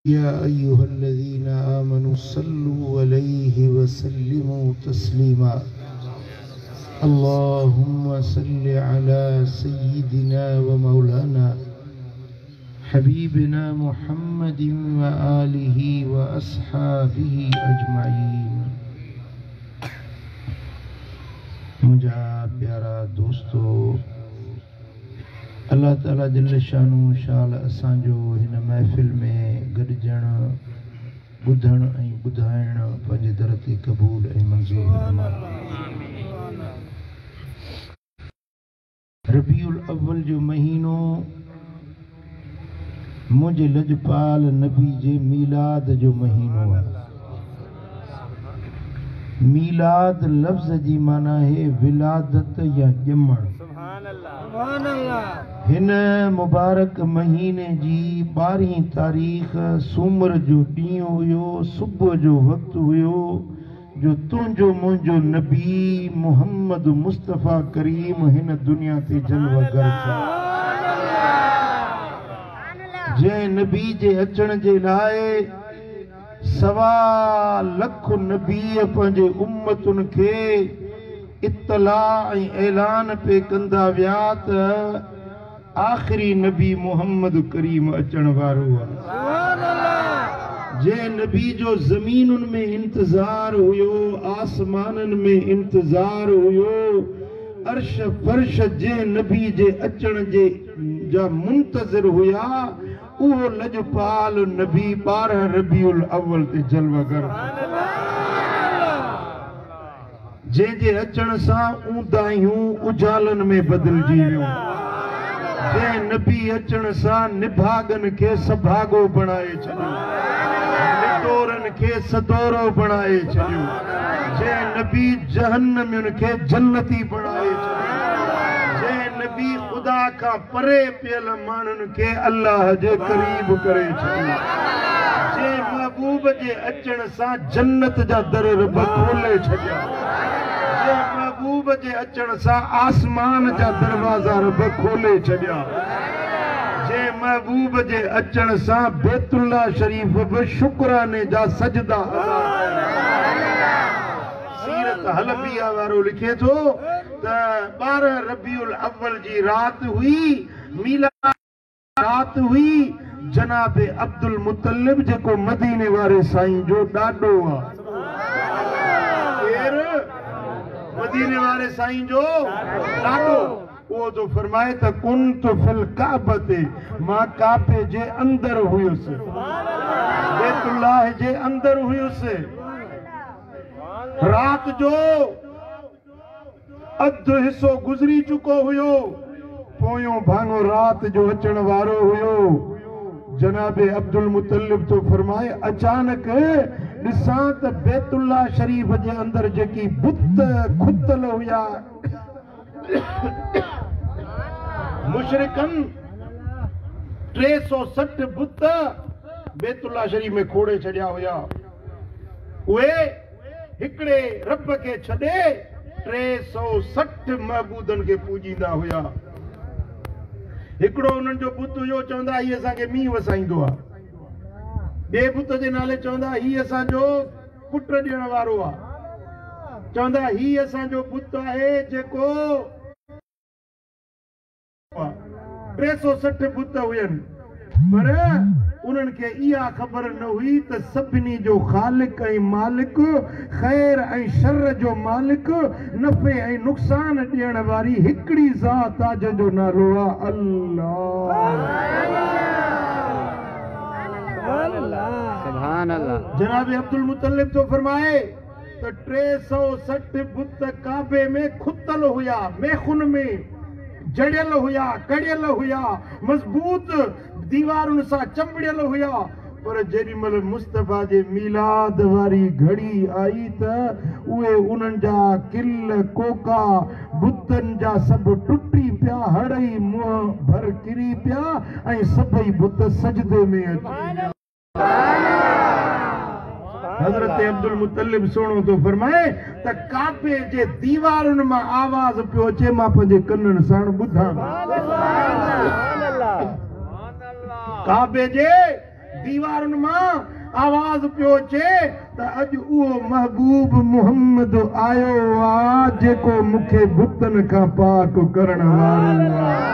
या अय्युहल्लज़ीना आमनु सल्लु अलैहि वसल्लिमु तस्लीमा। अल्लाहुम्मा सल्लि अला सय्यिदिना व मौलाना हबीबिना मुहम्मदिन व आलिहि व अस्हाबिहि अजमाइन। मुझा प्यारा दोस्तों, अल्लाह ताला जल्ल शानु शाल असांजो हिन महफ़िल में गॾिजण, ॿुधण ऐं ॿुधाइण पंहिंजे दर ते क़बूल ऐं मंज़ूर फरमाए। रबीउल अव्वल जो महीनो मुंहिंजे लजपाल नबी जे मीलाद जो महीनो आहे। मीलाद लफ्ज़ जी माना है विलादत या ॼमण। हिन मुबारक महीने जी 12 तारीख़ सूमर जो ॾींहुं हुयो, सुबुह जो वक़्तु हुयो जो तुंहिंजो मुंहिंजो नबी मुहम्मद मुस्तफ़ा करीम हिन दुनिया ते जलवागर थियो। जंहिं नबी जे अचण जे लाइ 1.25 लख नबी पंहिंजे उम्मतुनि खे इत्तला ऐं ऐलान पे कंदा विया त आख़िरी नबी मुहम्मद करीम अचण वारो आहे। जंहिं नबी जो ज़मीनुनि में इंतज़ार हुयो, आसमाननि में इंतज़ार हुयो, अर्श फर्श जंहिं नबी जे अचण जे जा मुंतज़िर हुया, उहो लजपाल नबी 12 रबीउल अव्वल ते जलवागर। जंहिंजे अचण सां ऊंदाहियूं उजालनि में बदिलजी वियूं। जंहिं नबी अचण सां निभागनि खे सभागो बणाए छॾियो, निडोरनि खे सदोरो बणाए छॾियो। जंहिं नबी जहन्नमियुनि खे जन्नती बणाए छॾियो। जंहिं नबी ख़ुदा खां परे पियल माण्हुनि खे अल्लाह जे क़रीब करे छॾियो। जंहिं महबूब जे अचण सां जन्नत जा दर रब खोले छॾिया। जंहिं महबूब जे अचण सां आसमान जा दरवाज़ा रब खोले छॾिया। जंहिं महबूब जे अचण सां बैतुल्ला शरीफ बि शुक्राने जा सजदा अदा कया। सीरत हलबिया वारो लिखे थो त 12 रबीउल अव्वल जी रात हुई, मीलाद रात हुई। जनाब अब्दुल मुतलिब जेको मदीने वारे साईं जो ॾाॾो आहे, मदीने वारे साईं जो ॾाॾो, वो तो फरमाए त कुंत फिल काबते, मां काबे जे अंदर हुयुसि, बैतुल्लाह जे अंदर हुयुसि। रात जो अधु हिस्सो गुज़री चुको हुयो, पोयों भाङो रात जो अचण वारो हुयो। जनाबे अब्दुल मुतलिब तो फरमाए, अचानक ॾिसां त बैतुल्ला शरीफ जे अंदर जेकी बुत खुतल हुया, मुशरिकन 360 बुत बैतुल्ला शरीफ में खोड़े छॾिया हुया। उहे हिकिड़े रब खे छॾे 360 महबूदनि खे पूजींदा हुया। हिकिड़ो उन्हनि जो बुत हुयो, चवंदा हीअ असांखे मींहुं वसाईंदो आहे। ॿिए बुत जे नाले चवंदा हीअ असांजो पुट ॾियण वारो आहे। चवंदा हीअ असांजो बुत आहे जेको 360 बुत हुयनि, पर उन्हनि खे इहा ख़बर न हुई त सभिनी जो ख़ालिक ऐं मालिक, ख़ैर ऐं शर जो मालिक, नफ़े ऐं नुक़सान ॾियण वारी हिकिड़ी ज़ात आहे जंहिंजो नालो आहे अल्लाह। जनाब अब्दुल मुतलिब तो फरमाए त 360 बुत काबे में खुतल हुया, मेखुन में जड़ियल हुया, कड़ियल हुया, मज़बूत दीवारुनि सां चंबड़ियल हुया। पर जेॾी महिल मुस्तफ़ा जे मीलाद वारी घड़ी आई त उहे उन्हनि जा किल कोका बुतनि जा सभु टुटी पिया, हड़ई मुंहं भर किरी पिया ऐं सभई बुत सजदे में अची। हज़रत अब्दुल मुतलिब सुणो तो फरमाए त काबे जे दीवारुनि मां आवाज़ पियो अचे, मां पंहिंजे कननि सां ॿुधां। काबे जे दीवारुनि मां आवाज पियो अचे त अॼु उहो महबूब मुहम्मद आयो आहे जेको मूंखे बुतनि खां पाक करण वारो आहे।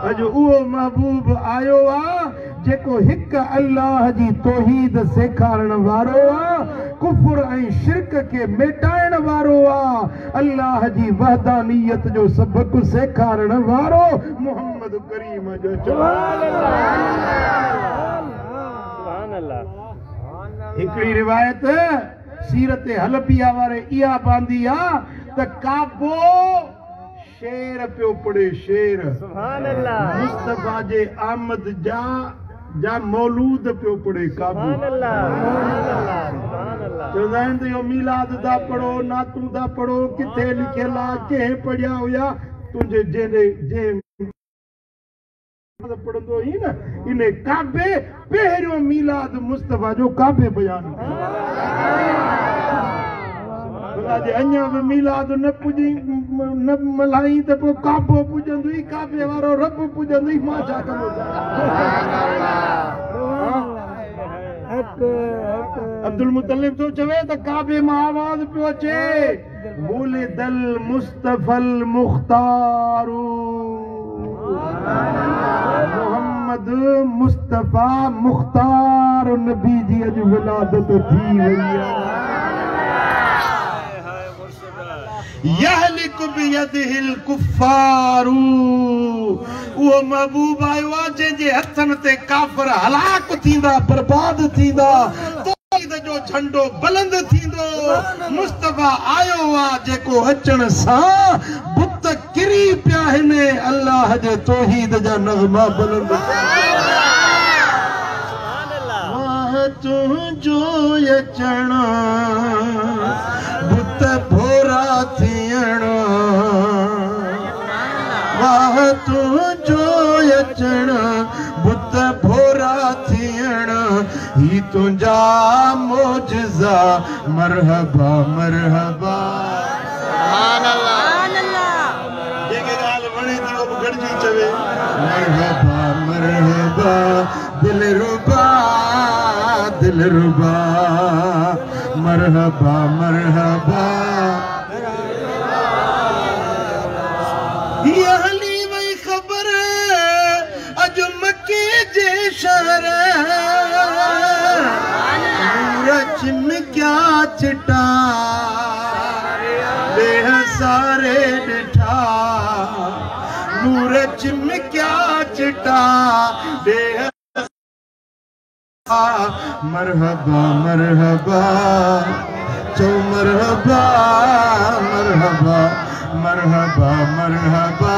अॼु उहो महबूब आयो आहे जेको हिक अल्लाह जी तौहीद सेखारण वारो आहे, कुफर ऐं शिरक के मेटाइण वारो आहे, अल्लाह जी वहदानियत जो सबक सेखारण वारो मोहम्मद करीम जो हिकड़ी रिवायत सीरत हलबिया वारे इहा बांधी आहे त काबो शेर पियो पड़े, शेर सुभान अल्लाह मुस्तफा जे आमद जा मौलूद पियो पड़े काबो चवंदा आहिनि त इहो मीलाद दा पढ़ो, नातू दा पढ़ो, किथे लिखियल आहे, कंहिं पढ़िया हुया, तुंहिंजे जे पढ़ंदो ई न इन काबे पहिरियों मीलाद मुस्तफा जो काबे बयान जे अञा बि मीलाद न पुॼी न मल्हाई त पोइ काबो पुॼंदो ई, काबे वारो रब पुॼंदो ई, मां छा कंदो। अब्दुल मुतलिब तो चवे त काबे मां आवाज पियो अचे, बोले दल मुस्तफल मुख्तारू, मोहम्मद मुस्तफा मुख्तार नबी जी अॼु विलादत थी वई आहे। यहलिक बियदिहिल कुफ्फारू, वो महबूब आयो आहे जंहिंजे हथनि ते काफ़िर हलाक थींदा, बर्बाद थींदा, तौहीद जो झंडो बुलंद थींदो। मुस्तफा आयो आहे जेको अचण सां बुत किरी पिया आहिनि, अल्लाह जे तौहीद जा नग़मा बुलंद तुंहिंजो अचण बुत भोरा थियण, वाह तुंहिंजो अचण बुत भोरा थियण, ही तुंहिंजा मोजज़ा मरहबा मरहबा। जेके ॻाल्हि वणे थी उहो बि गॾिजी चवे मरहबा मरहबा दिलरुबा दिलरुबा मरहबा मरहबा। हली वई ख़बर अॼु मके जे शहर, चिमकिया चिटा बेह सारे ॾिठा, नूर चिमकिया चिटा बेह मरहबा मरहबा चो मरहबा मरहबा मरहबा मरहबा।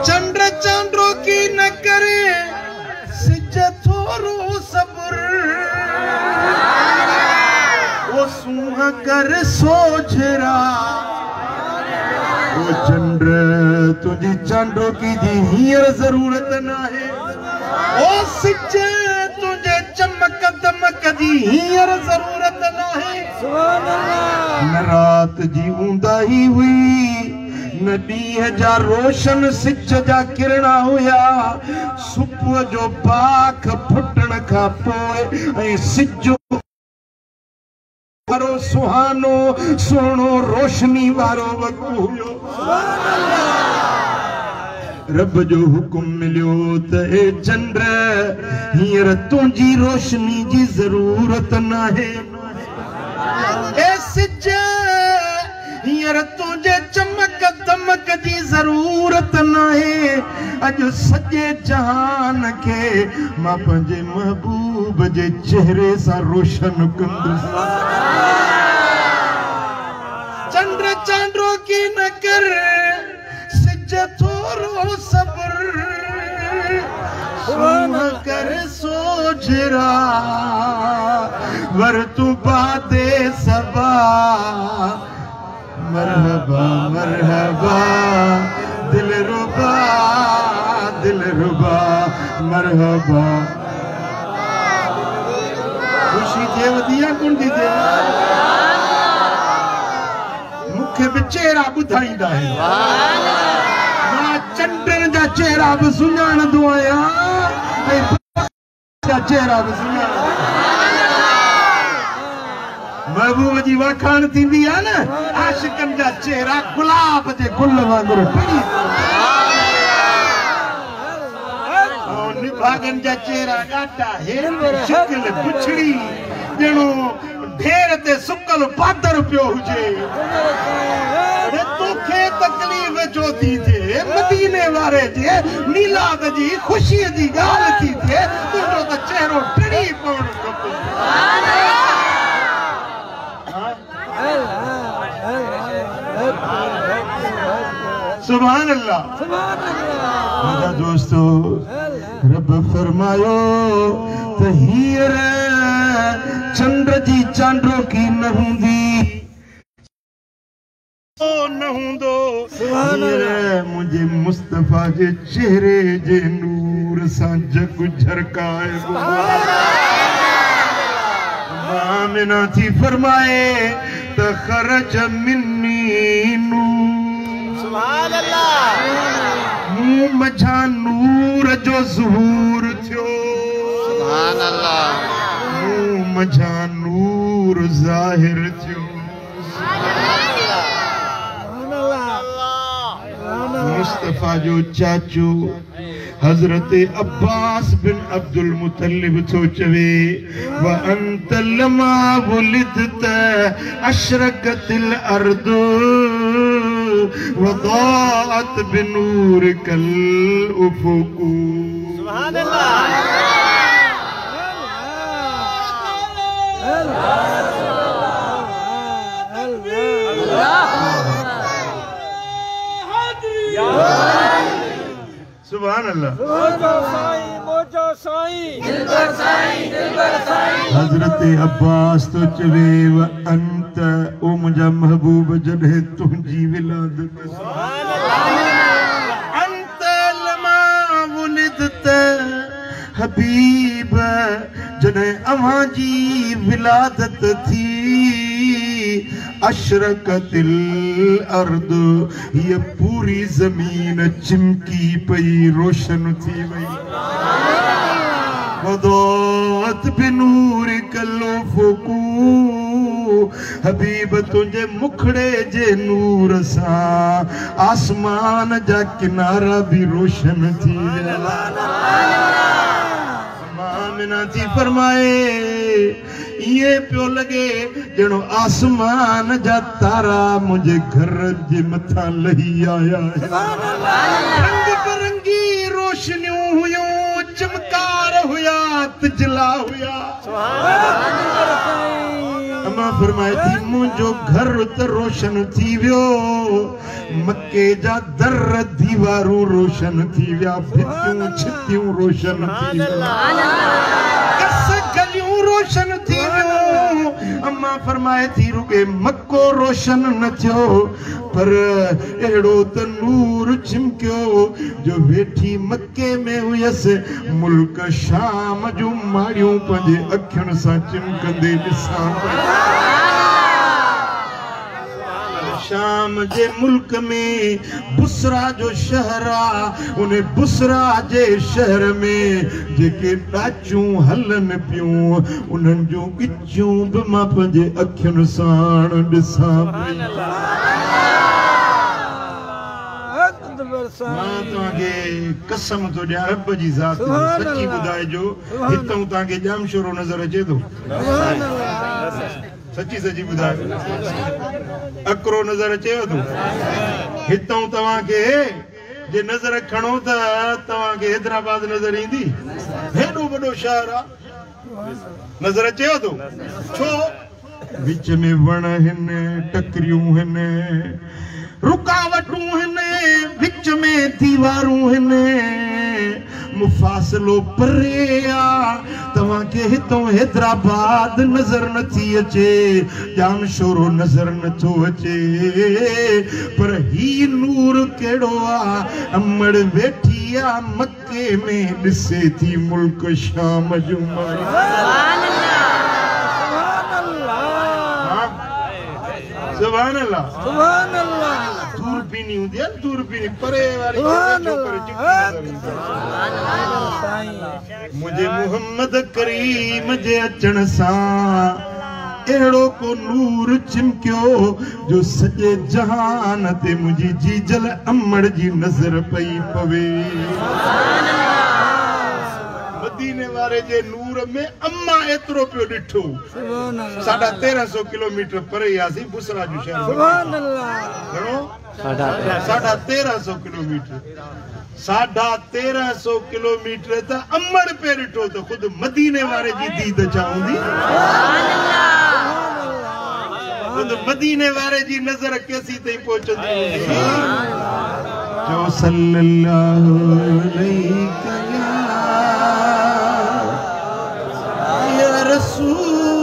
चंद्र चांद्रो की न करे सिज थोरो सब्र, वो सूह कर सोझरा, वो चंद्र तुझी चांदो की जी हींअर जरूरत न है, ओ सिज तुझे चमक दमक जी हींअर जरूरत न है। न रात जी ऊंदाही हुई, न ॾींहं जा रोशन सिज जा किरणा हुया, सुबुह जो पाख फुटण खां पोइ ऐं सिज वारो सुहानो सोनो रोशनी वारो वक़्तु हुयो। रब जो हुकुम मिलियो त ए चंद्र हींअर तुंहिंजी रोशनी जी ज़रूरत नाहे, ए सिज हींअर तुंहिंजे चमक दमक जी ज़रूरत नाहे। अॼु सॼे जहान खे मां पंहिंजे महबूब जे चेहरे सां रोशन कंदुसि। चंद्र चांड्रो की न कर सिज थोरो सब्र, सूह कर सोझरा वर तू बादे सबा। मरहबा मरहबा दिलरुबा दिलरुबा मरहबा। खुशी थिएव थी या कोन थी थिए? मूंखे बि चेहरा ॿुधाईंदा आहिनि। मां चंड चेहरा भी सुञाण दो आया चेहरा भी सुञाण महबूब जी वखाण थींदी आहे न आशिकनि जा चेहरा गुलाब जे गुल वांगुरु टिड़ी निभागन जा चेहरा ॾाढा हेठि शिकिल पुछड़ी ॼणो ढेर ते सुकल पादर पियो हुजे तोखे तकलीफ़ छो थी थिए मदीने वारे जे मीलाद जी ख़ुशीअ जी ॻाल्हि थी थिए तुंहिंजो त चेहरो टिड़ी पवणु खपे सुभान अल्लाह मुंहिंजा दोस्तो रब फरमायो त हींअर चंद्र जी चांड्रो की न हूंदी न हूंदो हींअर मुंहिंजे मुस्तफ़ा जे चेहरे जे नूर सां जग झरकाए आमिना थी फरमाए त ख़रज मिन्नी नूर सुभान अल्लाह मूं मझा नूर जो ज़हूर थियो सुभान अल्लाह मूं मझा नूर ज़ाहिर थियो मुस्तफ़ा जो चाचू हजरत अब्बास बिन अब्दुल मुतल्लिब तो चवे व अंत लमा वुलिदत अशरकतिल अर्दु व दाअत बिनूरिकल उफुकु सुभान अल्लाह सुभान अल्लाह हजरत अब्बास तो चवे व अंत ओ मुंहिंजा महबूब जॾहिं तुंहिंजी विलादत अंत लमा वुलिदत हबीब जॾहिं अव्हां जी विलादत थी अशरकतिल अर्द ये पूरी जमीन चिमकी पई रोशन थी वई वदात बिनूरिकल उफुकु हबीब तुझे मुखड़े जे नूर सां आसमान जा किनारा भी रोशन थी आमिना थी फरमाए ये पियो लगे जणो आसमान जा तारा मुझे घर जे मथा लही आया रंग बिरंगी रोशनियूं हुयूं चमकार हुया तिजला हुया अम्मा फरमाए थी मुझो घर त रोशन थी वियो मक्के जा दर दीवारूं रोशन थी विया भितियूं छितियूं रोशन थी गलियूं रोशन थी वियूं अम्मा फरमाए थी रुगे मक्को रोशन न थियो पर अहिड़ो त नूर चिमकियो जो वेठी मक्के में हुयसि मुल्क शाम जूं माड़ियूं पंहिंजे अखियुनि सां चिमकंदे ॾिसां शाम जे मुल्क में बुसरा जो शहर आ उन बुसरा जे शहर में जेके ॾाचूं हलन पियूं उन्हनि जूं गिचूं बि मां पंहिंजे अखियुनि सां ॾिसां मां तव्हांखे कसम थो ॾियां रब जी ज़ात सची ॿुधाइजो हितां तव्हांखे जामशोरो नज़र अचे थो सची सची बुधाए अकरो नजर अचेव थो हितां तव्हांखे जे नजर खणो त तव्हांखे हैदराबाद नजर ईंदी हेॾो वॾो शहर आहे नजर अचेव थो छो विच में वण आहिनि टकरियूं आहिनि रुकावटूं आहिनि विच में दीवारूं आहिनि मुफ़ासिलो परे आ तव्हांखे हितां हैदराबाद नज़र नथी अचे जामशोरो नज़र नथो अचे पर ही नूर कहिड़ो आहे अमड़ वेठी आहे मके में ॾिसे थी मुल्क शाम जूं सुभान अल्लाह सुभान अल्लाह दूरबीनी हुंदी है दूरबीनी परे वाली मुझे मोहम्मद करीम जे अचण सां एड़ो को नूर चिमकियो जो सजे जहान ते मुझी जीजल अमड़ जी नजर पई पवे मदीने वारे जे नूर में अम्मा एतरो पियो डिठो साढ़ा 1300 किलोमीटर परे आसी बुसरा जो शहर सुभान अल्लाह घणो साढ़ा 1300 किलोमीटर साढ़ा 1300 किलोमीटर त अमड़ पे डिठो तो खुद मदीने वारे जी दीद चाहूंदी खुद मदीने वारे जी नजर कैसी तई पहुंचंदी जो सल्लल्लाहु अलैहि या रसूल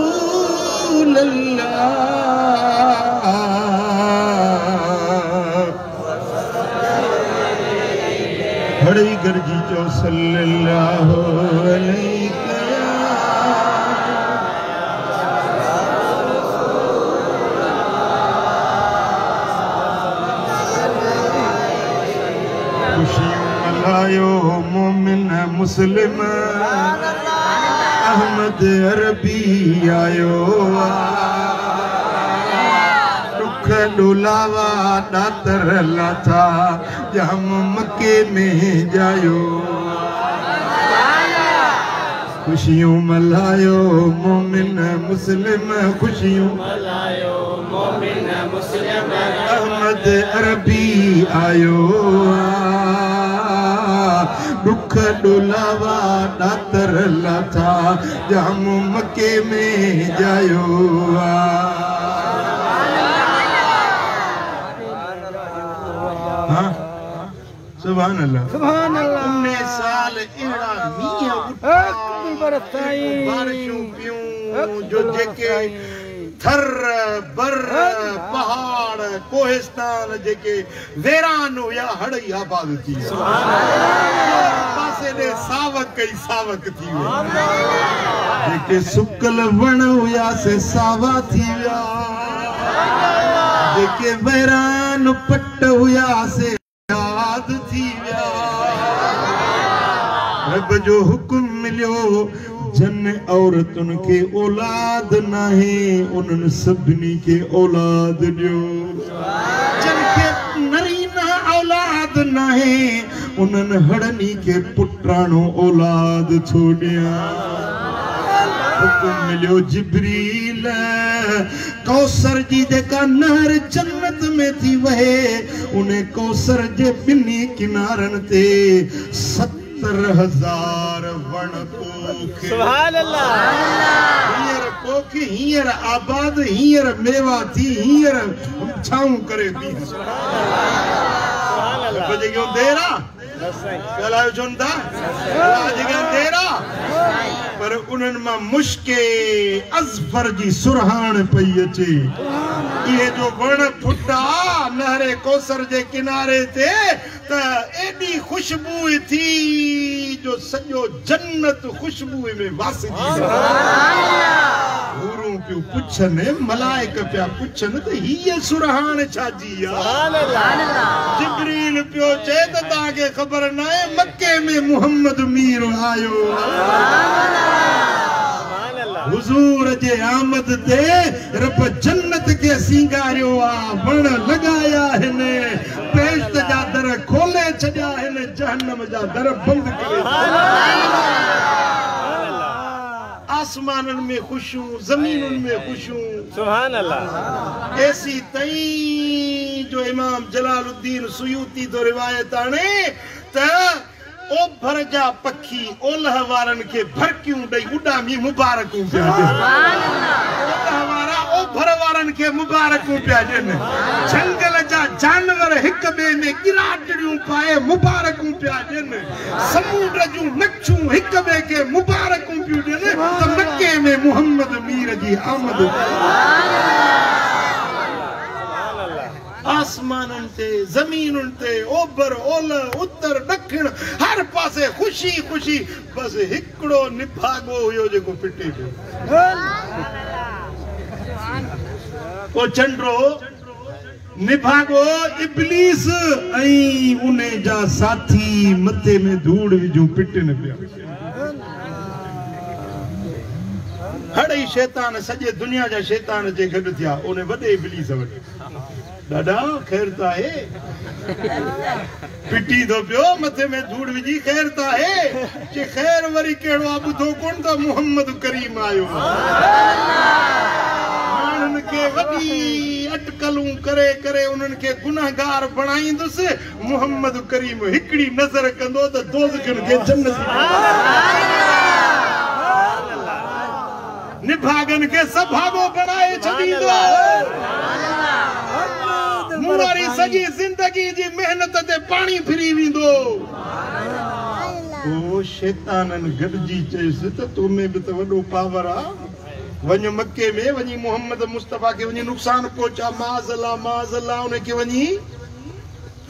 अल्लाह बड़ी गर्जी जो सल्लल्लाहु अलैहि मलायो मोमिन मुस्लिम अहमद अरबी आयो दुख डुलावा दातर लाथा जम मक्के में जायो खुशियों मलायो मोमिन मुस्लिम खुशियों मलायो मोमिन मुस्लिम अहमद अरबी आयो दुख डुलावा दातर लाथा जम मक्के में जायो हाँ सुभान अल्लाह 19 साल एड़ा मींह बारिशूं पियूं जो जेके थर बर पहाड़ कोहिस्तान जेके वेरान या हड़ई आबाद थी पासे दे सावक कई सावक थी जेके सुकल वण हुया से सावा थी विया जेके वेरान पट हुया से याद थी विया रब जो हुक्म मिलियो जन औरतुन के औलाद नाहे उनन सभनी के औलाद दियो जन के नरीना औलाद नाहे उनन हड़नी के पुत्राणो औलाद छोड़िया हुक्म मिलियो जिब्रील कौसर जी जेका नहर जन्नत में थी वहे उन्हें कौसर जे बिन्नी किनारन ते 70,000 वण पोख सुभान अल्लाह हींअर पोख हींअर आबाद हींअर मेवा थी हींअर छाऊं करे थी सुभान अल्लाह बजे क्यों देरा कलायो चोंदा आज क्या देरा पर उन्हनि मां मुश्के अज़फर जी सुरहान पई अचे ये जो वण फुटा नहरे कौसर जे किनारे ते त एडी खुशबू थी जो सॼो जन्नत खुशबू में वासजी गुरु पियो पुछन मलाइक पिया पुछन त हीअ सुरहान छाजी जिब्रील पियो चए त तव्हांखे ख़बर न आहे मक्के में मुहम्मद मीर आयो हुजूर जे आमद ते रब जन्नत के सिंगारियो आ वण लगाया हिन बेश्त जा दर खोले छॾिया हिन जहन्नम जा दर बंद करे आसमानन में खुशियूं ज़मीनुन में खुशियूं सुभान अल्लाह ऐसी तई जो इमाम जलालुद्दीन सुयूती तो रिवायत आने त ओभर जा पखी ओलह वारन के भरकियूं ॾेई उॾामी मुबारकूं पिया ओलह वारा ओभर वारन के मुबारकूं पिया ॾियनि जंगल जा जानवर हिक ॿिए में गिराटड़ियूं पाए मुबारकूं पिया ॾियनि समुंड जूं मच्छूं हिक ॿिए खे मुबारकूं पियूं ॾियनि त मक्के में मुहम्मद मीर जी आमद आसमानन ते जमीनुन ते ओभर ओलह उत्तर ॾखिण हर पासे खुशी खुशी बस हिकड़ो निभागो हुयो जेको पिटे पियो ओ चंड्रो निभागो इब्लीस ऐं उन्हें जा साथी मथे में धूड़ विझो पिटन पिया हर ही शैतान सजे दुनिया जा शैतान जे गड थिया उन्हें वडे इब्लीस वटि दादा खैर ता है पिटी दो पियो मथे में धूड़ विझी खैर ता है कि खैर वरी केड़ो बुधो कोन ता मोहम्मद करीम आयो मानन के वडी अटकलूं करे करे उनन के गुनाहगार बनाईंदुस मोहम्मद करीम हिकड़ी नजर कंदो त दोज़खन के जन्नत निभागन के सब भागो बनाए छदींदो मुरारी सजी जिंदगी जी मेहनत ते पानी फिरी विंदो ओ शैतानन गडजी चेस त तुमे भी त वडो पावर आ वञ मक्के में वञी मोहम्मद मुस्तफा के वञी नुकसान पहुंचा माज़अल्लाह उन्हें के वञी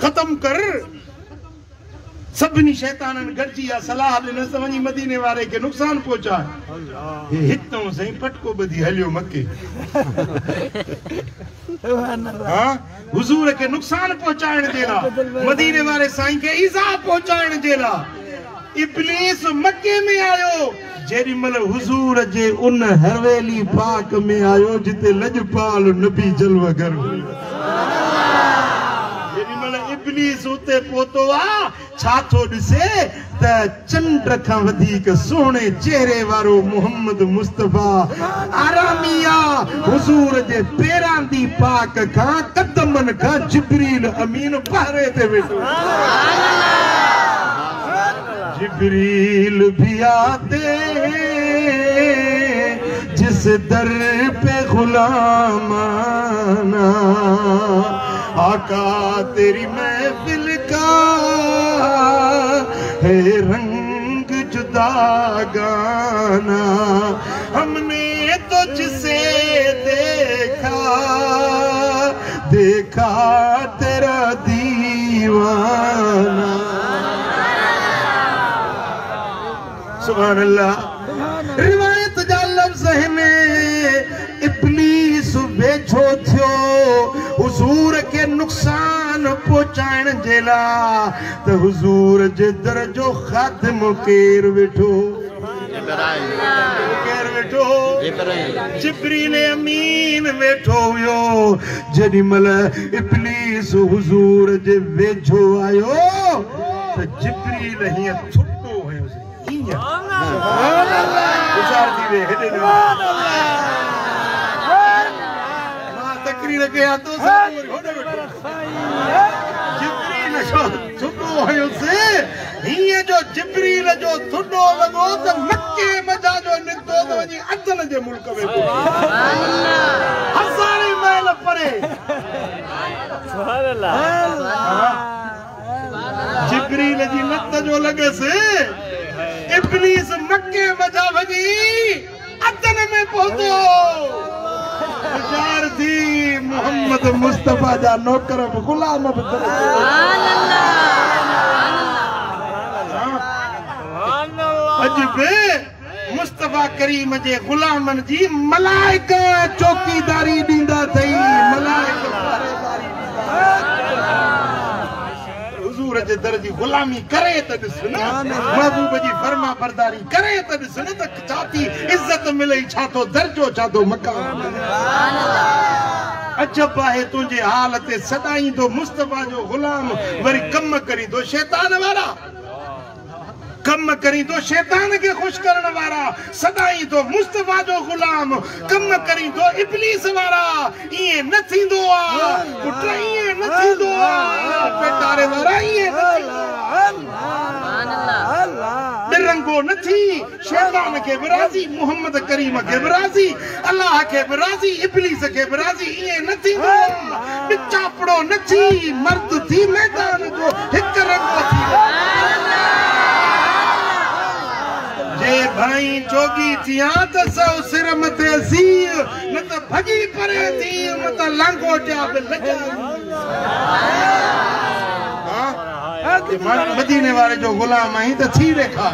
खत्म कर सभिनी शैतानन गडजी या सलाह ॾिन त वञी मदीने वारे के नुकसान पहुंचा हे हितों सही पटको बधी हलियो मक्के हां हुजूर के नुकसान पहुंचाइण जे ला मदीने वारे साईं के ईज़ा पहुंचाइण जे ला इब्लीस मक्के में आयो जेरी मल हुजूर जे उन हवेली पाक में आयो जिते लजपाल नबी जलवागर हुई जेरी मल इब्लीस उते पोतो आ छाथो दिसे त चंद्र का वधिक सोने चेहरे वारो मोहम्मद मुस्तफा आरामिया हुजूर जे पेरां दी पाक का कदमन का जिब्रील अमीन पहरे ते वेठो जिब्रील भी आते जिस दर पे गुलामाना आका तेरी महफिल का है रंग जुदा गाना हमने तो जिसे देखा तेरा दीवाना सुभान अल्लाह रिवायत जा लफ्ज़ है इब्लीस वेझो थियो हुजूर के नुकसान पहुंचाइण जे ला त हुजूर जे दर जो खादिम केर वेठो जिब्रील अमीन वेठो हुयो जॾहिं महिल इब्लीस हुजूर जे वेझो आयो त जिब्रील हीअं छुटो हुयो तकरीर कया तो जिब्रील छुटो हुयोसि हीअं जो जिब्रील जो थुॾो लॻो त मके मजा जो निकितो त वञी अदन जे मुल्क में हज़ारे माइल परे जिब्रील जी लत जो लॻसि इब्लीस मक्के मजा वञी अदन में पहुतो गुज़ार थी मोहम्मद मुस्तफा जा नौकर गुलाम अज बे मुस्तफा करीम जे गुलामन जी मलाइका चौकीदारी ॾींदा थई मलाइका हुजूर जे दर जी गुलामी करे त ॾिस न महबूब जी फरमा बरदारी करे त ॾिस न त छा थी इज्जत मिले छा तो दर्जो छा तो मकाम अजब आहे तुंहिंजे हाल ते सदाईंदो मुस्तफा जो गुलाम वरी कम करींदो शैतान वारा कम करींदो शैतान के खुश करण वारा सदाईंदो मुस्तफा जो गुलाम कम करींदो इब्लीस वारा ये न थींदो आ पुट ये न थींदो आ पेटारे वारा ये न थींदो रंगो न थी शैतान के बराजी मोहम्मद करीम के बराजी अल्लाह के बराजी इब्लीस के बराजी ये न थींदो चापड़ो न थी मर्द थी मैदान जो हिक रंगो थी जे भाई जोगी थिया त सौ सिर मथे सी न त भगी परे थी न त लांगो जा लगा मदीने वाले जो गुलाम आई तो थी देखा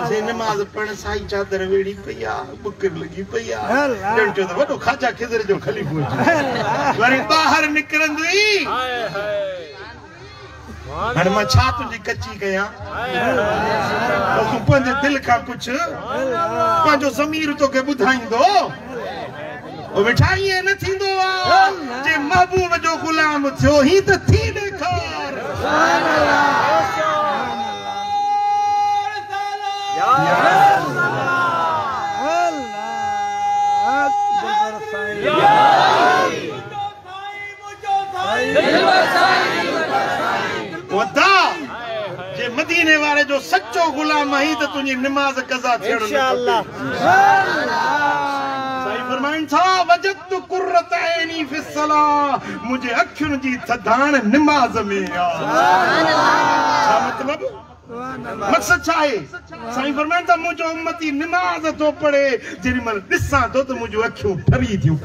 से नमाज पढ़ साई चादर वेड़ी पया बुकर लगी पया जण चो तो वडो खाजा खिजर जो खलीफो वरी बाहर निकरंदी हाणे मां छा तुंहिंजी कची कयां तूं पंहिंजे दिल खां कुझु पंहिंजो ज़मीर तोखे ॿुधाईंदो ओ मिठाई न थींदो आहे जे महबूब जो गुलाम थियो ही त थी ॾेखार जे मदीने वाले जो सच्चो गुलाम आई तो तुझी नमाज कज़ा थियण इंशाअल्लाह साईं फरमाइन था वजदत कुर्रत ऐनी फी सलाह मुझे अखियुन जी थधाण नमाज में आ सुभान अल्लाह छा मतलब मकसद छा है साईं फरमाइन था मुझो उम्मती नमाज तो पढ़े जेडी मल दिसां तो मुझो अखियूं ठरी थियूं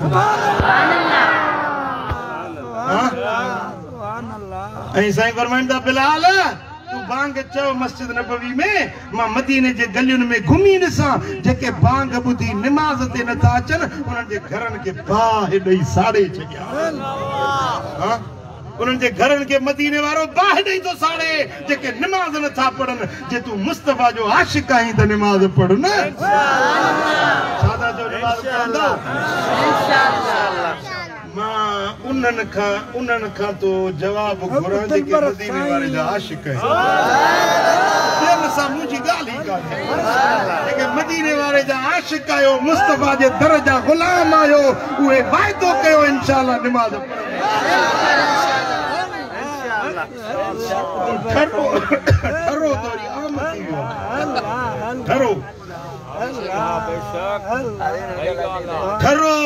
सुभान अल्लाह ऐं साईं फरमाइन था बिलाल तू बांग चो मस्जिद नबवी में मां मदीने जे गलियुनि में घुमी ॾिसां जेके बांग ॿुधी नमाज ते नथा अचनि उन्हनि जे घरनि खे बाहि ॾेई साड़े छॾिया उन्हनि जे घरनि खे मदीने वारो बाहि ॾेई थो साड़े जेके नमाज नथा पढ़नि जे तूं मुस्तफा जो आशिक आहीं त नमाज पढ़ न सादा जो नमाज पढ़ंदो इंशाअल्लाह मां उन्हनि खां तो जवाब घुरां जेके मदीने वारे जा आशिक आहिनि दिल सां मुंहिंजी ॻाल्हि ई कान्हे जेके मदीने वारे जा आशिक आहियो मुस्तफा जे दर जा गुलाम आहियो उहे वाइदो कयो इंशाअल्लाह नमाज़ ठरो तो वरी आम थी वियो ठरो ठरो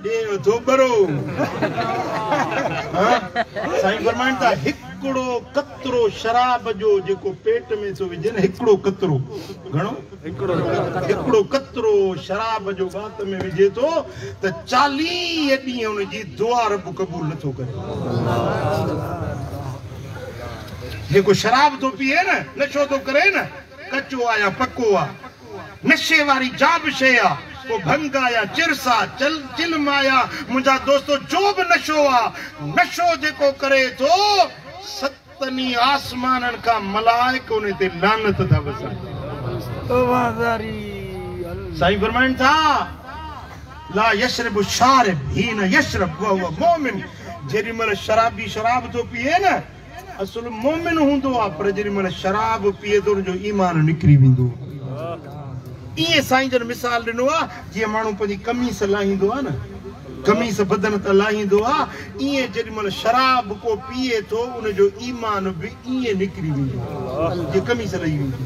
देव तो बरो साईं फरमाइन था हिकड़ो कतरो शराब जो जेको पेट में सो विझे न हिकड़ो कतरो घणो हिकड़ो कतरो शराब जो बात में विझे तो त 40 ॾींहं उन जी दुआ रब क़बूल नथो करे जेको शराब तो पिए न नशो तो करे न कचो आ या पक्को आ नशे वारी जाब शे आ वो भंगा या चिरसा चिल्म आया मुझा दोस्तों जो भी नशो आ नशो जेको करे तो सतनी आसमानन का मलाइक उन्हें ते लानत था वसा साईं फरमाइन था ला यशरबु शारिब हीन यशरब व हुव मोमिन जेडी मल शराबी शराब तो पिए न असल मोमिन हुंदो आ पर जेडी मल शराब पिए तो जो ईमान निकरी विंदो ये साईं जन मिसाल दिनो आ जे मानू पंजी कमीस लाहींदो आ न कमीस बदन त लाहींदो आ ये जेडी मल शराब को पिए तो उन जो ईमान भी ये निकरी विंदो जे कमीस लही विंदी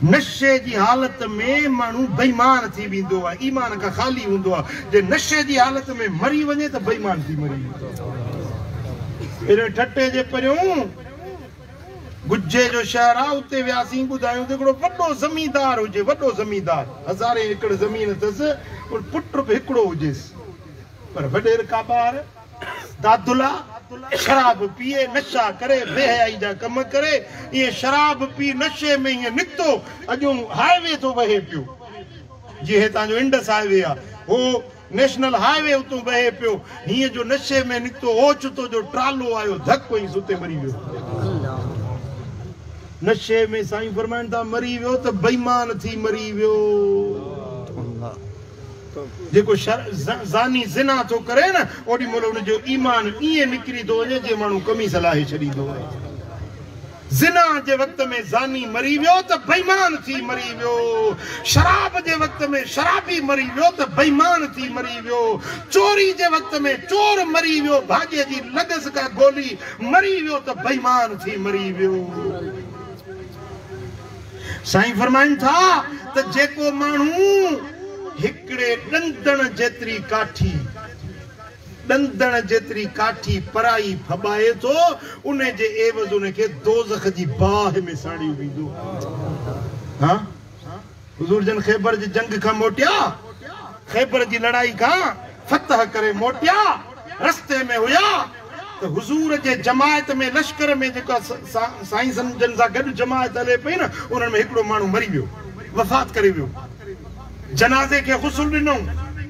नशे जी हालत में मानू बेईमान थी विंदो आ ईमान का खाली हुंदो आ जे नशे जी हालत में मरी वने त बेईमान थी मरी एरे ठट्टे जे परियों गुज्जे जो शहर आ उते व्यासी बुधायूं हिकिड़ो वॾो ज़मींदार हुजे वॾो ज़मींदार हज़ारे एकड़ ज़मीन अथसि और पुट बि हिकिड़ो हुजेसि पर वॾेर का ॿार दादुला शराब पिए नशा करे बेहयाई जा कम करे ये शराब पी नशे में हीअं निकितो अॼु हाईवे थो वहे पियो जीअं हितां जो इंडस हाईवे आ हो नेशनल हाईवे उतो बहे पियो हीअं जो नशे में निकितो ओचितो जो ट्रालो आयो धक कोई सुते मरी वियो नशे में साईं फरमाइन था मरी वियो त बेईमान थी मरी वियो जेको ज़ानी ज़िना तो करे न ओडी मोल उन जो ईमान ईअं निकिरी थो वञे जे माण्हू कमीस लाहे छॾींदो आहे ज़िना जे वक़्त में ज़ानी मरी वियो त बेईमान थी मरी वियो शराब जे वक़्त में शराबी मरी वियो त बेईमान थी मरी वियो चोरी जे वक़्त में चोर मरी वियो भाॼे जी लॻस का गोली मरी वियो त बेईमान थी मरी वियो साईं फरमाइन था त जेको माण्हू हिकड़े ॾंदण जेतिरी काठी पराई फबाए तो उन जे एवज़ उन खे दोज़ख जी बाह में साड़ी वेंदो हां हुजूर जन खैबर जी जंग खां मोटिया खैबर जी लड़ाई खां फतह करे मोटिया रस्ते में हुया तो हुजूर जे जमायत में लश्कर में जेका साईं जन सां गॾु जमायत हले पई न उन्हनि में हिकिड़ो माण्हू मरी वियो वफ़ात करे वियो जनाज़े खे गुस्ल ॾिनऊं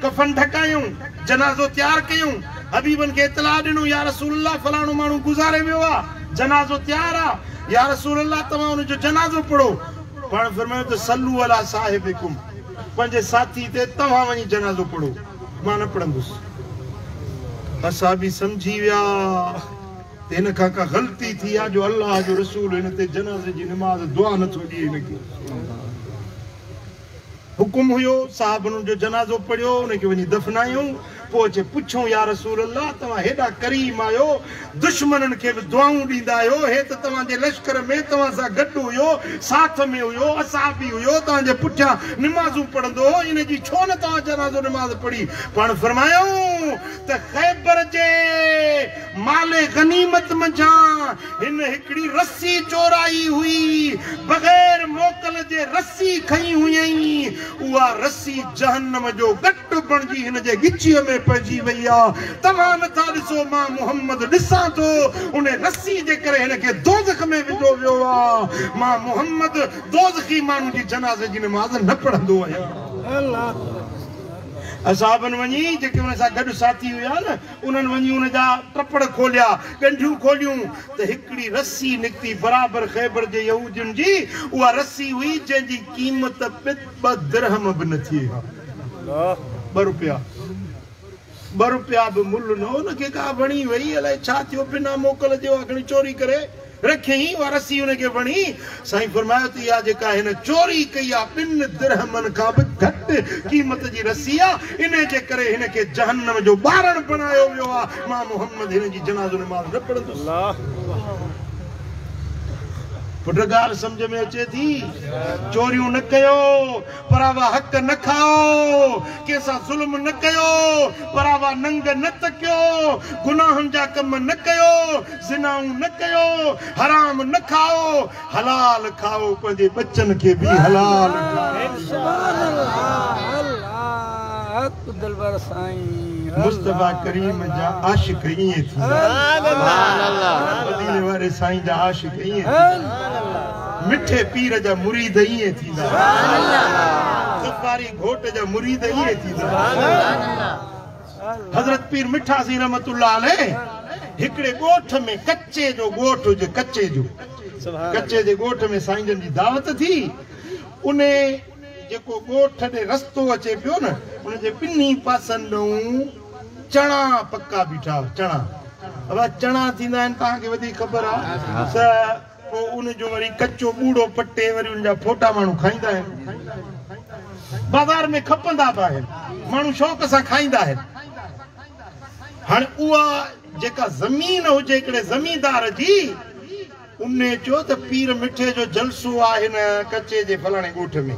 कफन ढकायूं जनाज़ो तैयार कयूं हबीबन खे इतला ॾिनो या रसूल अल्लाह फलाणो माण्हू गुज़ारे वियो आहे जनाज़ो तैयार आहे या रसूल अल्लाह तव्हां उन जो जनाज़ो पढ़ो पाण फरमायो त सल्लू अला साहिबिकुम पंहिंजे साथी ते तव्हां वञी जनाज़ो पढ़ो मां न पढ़ंदुसि असां बि समझी विया हिन खां का ग़लती थी आहे जो अल्लाह जो रसूल हिन ते जनाज़े जी नमाज़ दुआ नथो ॾिए हिनखे हुकुम हुयो साहब उन जो जनाज़ो पढ़ियो उनखे वञी दफ़नायूं पोइ अचे पुछूं या रसूल अल्लाह तव्हां हेॾा करीम आहियो दुश्मननि खे बि दुआऊं ॾींदा आहियो हे त तव्हांजे लश्कर में तव्हां सां गॾु हुयो साथ में हुयो असां बि हुयो तव्हांजे पुठियां निमाज़ूं पढ़ंदो हो इन जी छो न तव्हां जनाज़ो निमाज़ पढ़ी पाण फरमायूं त ख़ैबर जे माले गनीमत मंझां हिन हिकिड़ी रस्सी चोराई हुई बग़ैर मोकल जे रस्सी खई हुई उहा रस्सी जहन्नम जो गट बणजी हिन जे गिचीअ में पइजी वई आहे तव्हां नथा ॾिसो मां मुहम्मद ॾिसां थो उन रस्सी जे करे हिनखे दोज़ख में विधो वियो आहे मां मुहम्मद दोज़खी माण्हू जी जनाज़े जी नमाज़ न पढ़ंदो आहियां असाबनि वञी जेके हुन सां गॾु साथी हुया न उन्हनि वञी हुन जा टपड़ खोलिया ॻंढियूं खोलियूं त हिकिड़ी रस्सी निकिती बराबरि ख़ैबर जे यहूदियुनि जी उहा रस्सी हुई जंहिंजी क़ीमत 2 दिरहम बि न थिए ॿ रुपया बि मुल्ह न हुनखे का वणी वई अलाए छा थियो बिना मोकल जो खणी चोरी करे रखियईं उहा रस्सी हुनखे वणी साईं फरमायो त इहा जेका हिन चोरी कई आहे 2 दिरहमनि खां बि घटि क़ीमत जी रस्सी आहे इन जे करे हिनखे जहन्नम जो ॿारण बणायो वियो आहे मां मुहम्मद हिन जी जनाज़ो नमाज़ न पढ़ंदुसि पुट ॻाल्हि सम्झ में अचे थी चोरियूं न कयो परावा हक़ न खाओ कंहिंसां ज़ुल्म न कयो परावा नंग न तकियो गुनाहनि जा कम न कयो ज़िनाऊं न कयो हराम न खाओ हलाल खाओ पंहिंजे बच्चनि खे बि हलाल मुस्तफा करीम जा आशिक ईअं थींदा वारे साईं जा आशिक ईअं मिठे पीर जा मुरीद ईअं थींदा सफारी घोट जा मुरीद ईअं थींदा हज़रत पीर मिठासी रहमतुल्लाह अलैह हिकिड़े ॻोठ में कच्चे जो ॻोठ हुजे कच्चे जे ॻोठ में साईं जन जी दावत थी उन जेको ॻोठ ॾे रस्तो अचे पियो न उन जे ॿिन्ही पासनि ॾांहुं चणा पक्का बीठा चणा अब चणा थींदा आहिनि तव्हांखे वधीक ख़बर आहे त पोइ उन जो वरी कचो ॿूड़ो पटे वरी उन जा फोटा माण्हू खाईंदा आहिनि बाज़ार में खपंदा बि आहिनि माण्हू शौक़ सां खाईंदा आहिनि हाणे उहा जेका ज़मीन हुजे हिकिड़े ज़मींदार जी उन चयो त पीर मिठे जो जलसो आहे हिन कचे जे फलाणे ॻोठ में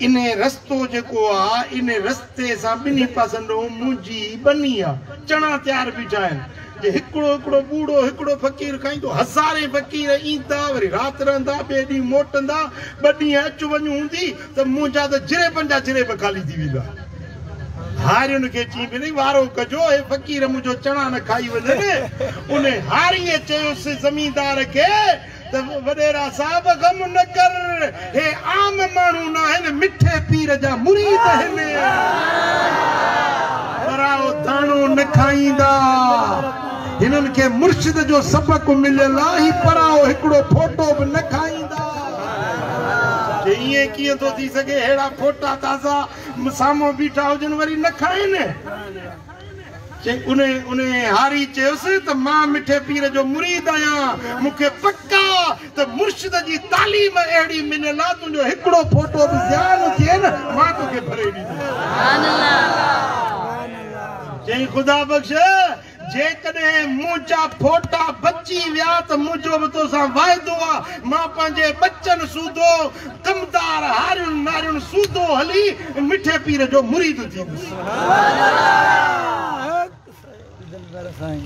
इन रस्तो जेको आहे इन रस्ते सां ॿिन्ही पासनि मुंहिंजी बनी आहे चणा तयार बीठा आहिनि जे हिकिड़ो बूढ़ो हिकिड़ो फ़क़ीर खाईंदो हज़ारे फ़क़ीर ईंदा वरी राति रहंदा ॿिए ॾींहुं मोटंदा 2 ॾींहं अचु वञु हूंदी त मुंहिंजा त जिरेबनि जा जिरेब ख़ाली थी वेंदा हारियुनि खे चई पई वारो कजो हे फ़क़ीर मुंहिंजो चणा न खाई वञनि उन हारीअ चयोसि ज़मींदार खे त वॾेरा साहब गम न कर हे आम माण्हू न आहिनि मिठे पीर जा मुरीद आहिनि पराओ दाणो न खाईंदा हिननि खे मुर्शिद जो सबक मिलियल आहे ही पराओ हिकिड़ो फोटो बि न खाईंदा ईअं कीअं थो थी सघे अहिड़ा फोटा ताज़ा साम्हूं बीठा हुजनि वरी न खाइनि उन हारी चयोसि त मां मिठे पीर जो मुरीद आहियां मूंखे पक्का त मुर्शिद जी तालीम अहिड़ी मिलियल आहे तुंहिंजो हिकिड़ो फोटो बि ध्यानु थिए न मां तोखे भरे ॾींदुमि चई ख़ुदा बख़्श जेकॾहिं मुंहिंजा फोटा बची विया त मुंहिंजो बि तोसां वाइदो आहे मां पंहिंजे बच्चनि सूधो कमदार हारियुनि नारियुनि सूधो हली मिठे पीर जो मुरीद थींदुसि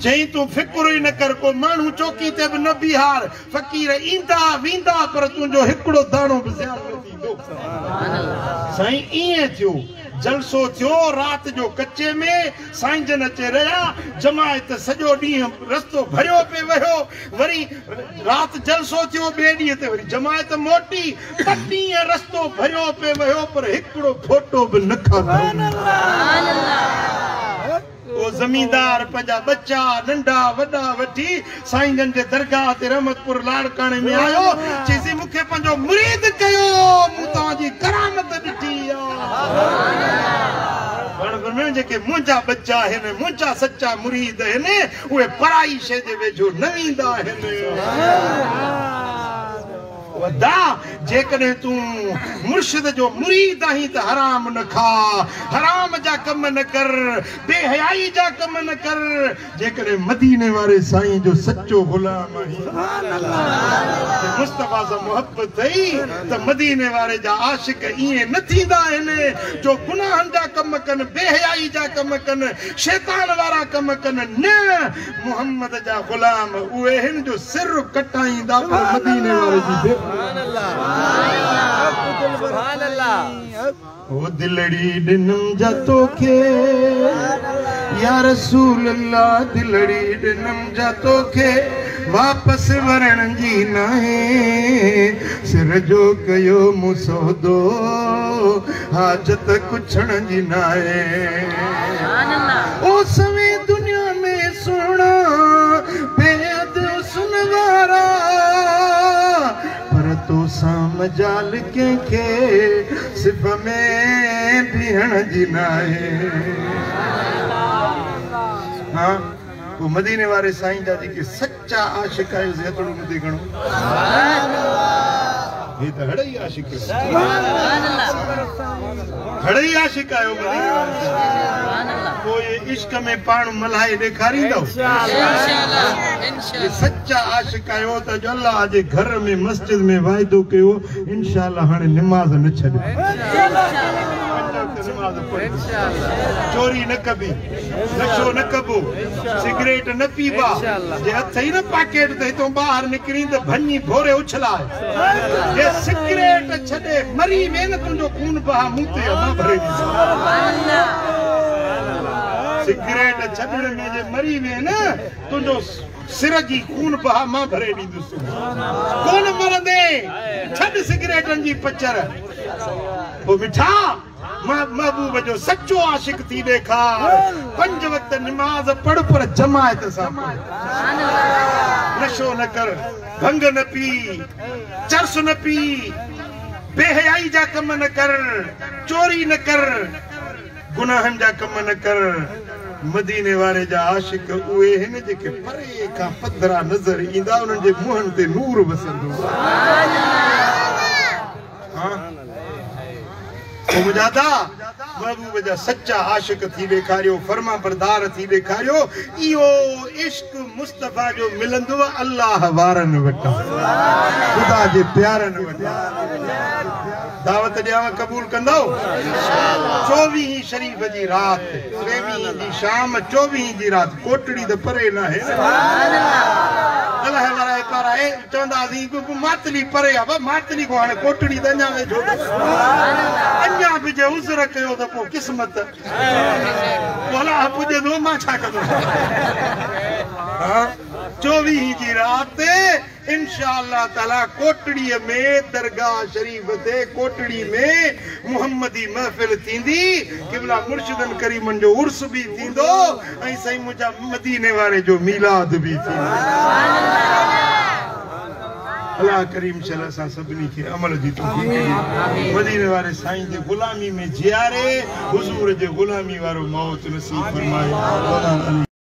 चई तूं फिक्र ई न कर को माण्हू चौकी ते बि न बीहार फ़क़ीर ईंदा वेंदा पर तुंहिंजो हिकिड़ो दाणो बि ज़ाया न थींदो साईं ईअं थियो जलसो थियो रात जो कच्चे में साईं जन अचे रहा जमायत सॼो ॾींहुं रस्तो भरियो पे वियो वरी रात जलसो थियो ॿिए ॾींहं ते वरी जमायत मोटी 2 ॾींहं रस्तो भरियो पे वियो पर हिकिड़ो फोटो बि न खाधो वो जमींदार पंहिंजा बच्चा नंढा वॾा वठी साईं जन जे दरगाह ते रहमतपुर लाड़काणे में आयो चईसि मूंखे पंहिंजो मुरीद कयो मूं तव्हांजी करामत ॾिठी आहे जेके मुंहिंजा बच्चा आहिनि मुंहिंजा सच्चा मुरीद आहिनि उहे पराई शइ जे वेझो न वेंदा आहिनि वदा जेकॾहिं तूं मुर्शिद जो मुरीद आहीं त हराम न खा हराम जा कम न कर बेहयाई जा कम न कर जेकॾहिं मदीने वारे साईं जो सच्चो गुलाम आहीं मुस्तफा सां मोहब्बत थई त मदीने वारे जा आशिक ईअं न थींदा आहिनि जो गुनाहनि जा कम कनि बेहयाई जा कम कनि शैतान वारा कम कनि न मुहम्मद जा गुलाम उहे हिन जो सिर कटाईंदा पर मदीने वारे जी ओ दिलड़ी दिनम जा तोखे या रसूल अल्लाह दिलड़ी दिनम जा तोखे वापस वरण जी नाहे सिर जो कयो मुसौदो हाजत कुछण जी नाहे ओ सवे दुनिया में सोना बेअद सुनवारा तो मजाल कंहिंखे सिफ़ में बीहण जी नाहे हाँ वो मदीने वारे साईं जा जेके सच्चा आशिक आहियो ज़ेतड़ो मुदे घणो हे त हड़ई आशिक हड़ई आशिक आहियो मदीने वारे कोई इश्क में पाण मल्हाए ॾेखारींदो सच्चा आशिक आहियो त जो अल्लाह जे घर में मस्जिद में वाइदो कयो इंशाअल्लाह हाणे नमाज़ न छॾे चोरी न कबी नशो न कबो सिगरेट न पीबा जे हथ ही न पैकेट ते तो बाहर निकरी त भञी भोरे उछलाए जे सिगरेट छॾे मरी वे न तुंहिंजो खून बहा मुंह ते न भरे सिगरेट छॾण में जे मरी वे न तुंहिंजो सिर जी खून बहा मां भरे ॾींदुसि कोन मरंदे छॾ सिगरेटनि जी पचर पोइ मिठा महबूब जो सच्चो आशिक थी ॾेखार 5 वक्त नमाज पढ़ पर जमायत सां नशो न कर भंग न पी चरस न पी बेहयाई जा कम न कर चोरी न कर गुनाहनि जा कम न कर मदीने वारे जा आशिक उहे हिन जेके परे खां पधरा नज़र ईंदा उन्हनि जे मुंहनि ते नूर वसंदो मुजादा महबूब जा सच्चा आशिक थी ॾेखारियो फरमा बरदार थी ॾेखारियो इहो इश्क मुस्तफा जो मिलंदो अल्लाह वारनि वटां ख़ुदा जे प्यारनि वटां दावत ॾियाव क़बूल कंदो 24 शरीफ़ जी रात 23 जी शाम 24 जी रात कोटड़ी त परे न आहे अल्लाह वारा पारा ए चवंदासीं मातली परे आहे मातली को हाणे कोटड़ी त अञा वेझो अञा बि जे उज़र कयो त पोइ क़िस्मत अलाह पुॼे थो मां छा कंदो 24 जी रात इंशाअल्लाह ताला कोटड़ीअ में दरगाह शरीफ ते कोटड़ी में मुहम्मदी महफिल थींदी किबला मुर्शिदन करीमन जो उर्स भी थींदो ऐं साईं मुंहिंजा मदीने वारे जो मीलाद भी थींदो अल्लाह करीम शल सां सभिनी खे अमल जी तौफीक ॾे मदीने वारे साईं जे गुलामी में जियारे हुजूर जे गुलामी वारो मौत नसीब फरमाए।